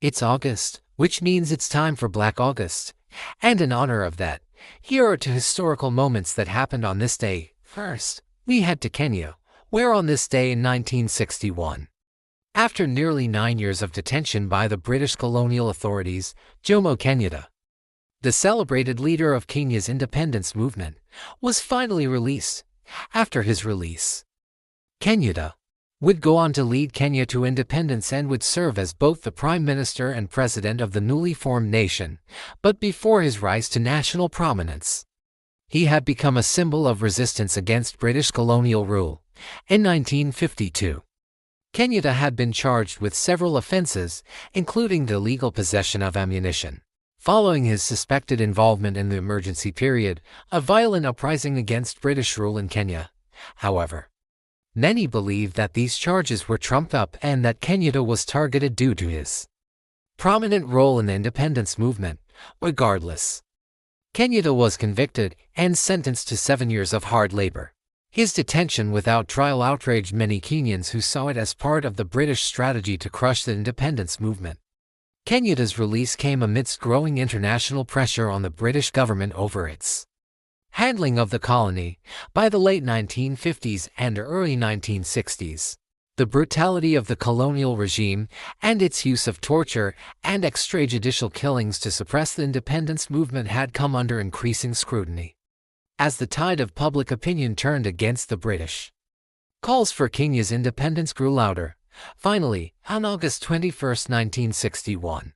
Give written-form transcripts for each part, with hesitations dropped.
It's August, which means it's time for Black August. And in honor of that, here are two historical moments that happened on this day. First, we head to Kenya, where on this day in 1961, after nearly 9 years of detention by the British colonial authorities, Jomo Kenyatta, the celebrated leader of Kenya's independence movement, was finally released. After his release, Kenyatta would go on to lead Kenya to independence and would serve as both the Prime Minister and President of the newly formed nation. But before his rise to national prominence, he had become a symbol of resistance against British colonial rule. In 1952, Kenyatta had been charged with several offenses, including the illegal possession of ammunition. Following his suspected involvement in the emergency period, a violent uprising against British rule in Kenya. However, many believed that these charges were trumped up and that Kenyatta was targeted due to his prominent role in the independence movement. Regardless, Kenyatta was convicted and sentenced to 7 years of hard labor. His detention without trial outraged many Kenyans who saw it as part of the British strategy to crush the independence movement. Kenyatta's release came amidst growing international pressure on the British government over its handling of the colony. By the late 1950s and early 1960s, the brutality of the colonial regime and its use of torture and extrajudicial killings to suppress the independence movement had come under increasing scrutiny. As the tide of public opinion turned against the British, calls for Kenya's independence grew louder. Finally, on August 21, 1961,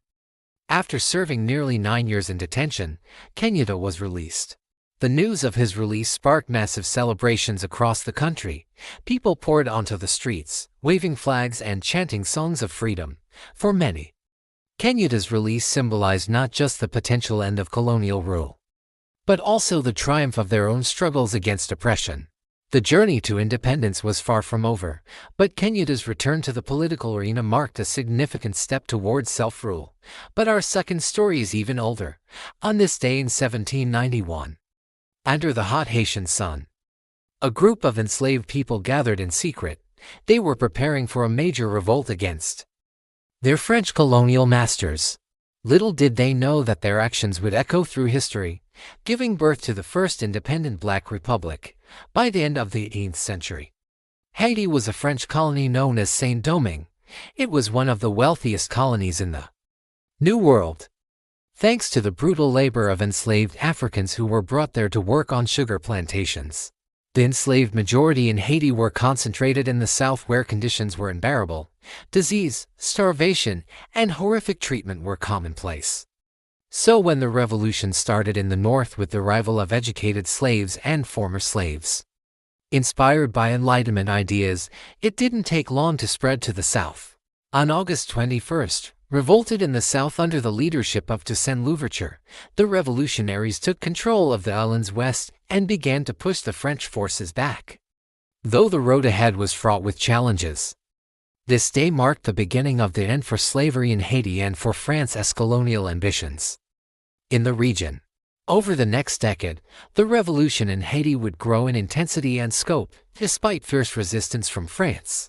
after serving nearly 9 years in detention, Kenyatta was released. The news of his release sparked massive celebrations across the country. People poured onto the streets, waving flags and chanting songs of freedom. For many, Kenyatta's release symbolized not just the potential end of colonial rule, but also the triumph of their own struggles against oppression. The journey to independence was far from over, but Kenyatta's return to the political arena marked a significant step towards self-rule. But our second story is even older. On this day in 1791, under the hot Haitian sun, a group of enslaved people gathered in secret. They were preparing for a major revolt against their French colonial masters. Little did they know that their actions would echo through history, giving birth to the first independent Black Republic. By the end of the 18th century, Haiti was a French colony known as Saint-Domingue. It was one of the wealthiest colonies in the New World, thanks to the brutal labor of enslaved Africans who were brought there to work on sugar plantations. The enslaved majority in Haiti were concentrated in the south, where conditions were unbearable. Disease, starvation, and horrific treatment were commonplace. So when the revolution started in the north with the arrival of educated slaves and former slaves, inspired by Enlightenment ideas, it didn't take long to spread to the south. On August 21st, revolted in the south under the leadership of Toussaint Louverture, the revolutionaries took control of the island's west and began to push the French forces back. Though the road ahead was fraught with challenges, this day marked the beginning of the end for slavery in Haiti and for France's colonial ambitions in the region. Over the next decade, the revolution in Haiti would grow in intensity and scope, despite fierce resistance from France.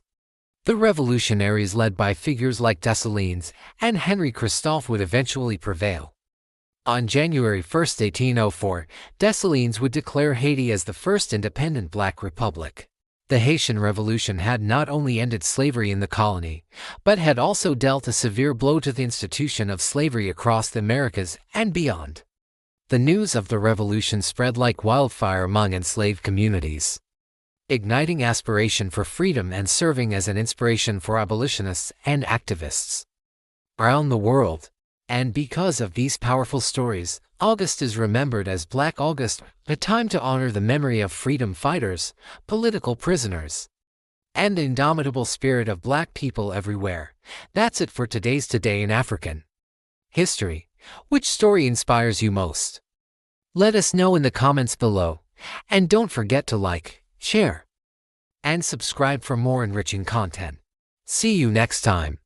The revolutionaries, led by figures like Dessalines and Henry Christophe, would eventually prevail. On January 1, 1804, Dessalines would declare Haiti as the first independent Black Republic. The Haitian Revolution had not only ended slavery in the colony, but had also dealt a severe blow to the institution of slavery across the Americas and beyond. The news of the revolution spread like wildfire among enslaved communities, igniting aspiration for freedom and serving as an inspiration for abolitionists and activists around the world. And because of these powerful stories, August is remembered as Black August, a time to honor the memory of freedom fighters, political prisoners, and the indomitable spirit of Black people everywhere. That's it for today's Today in African History. Which story inspires you most? Let us know in the comments below. And don't forget to like, share, and subscribe for more enriching content. See you next time.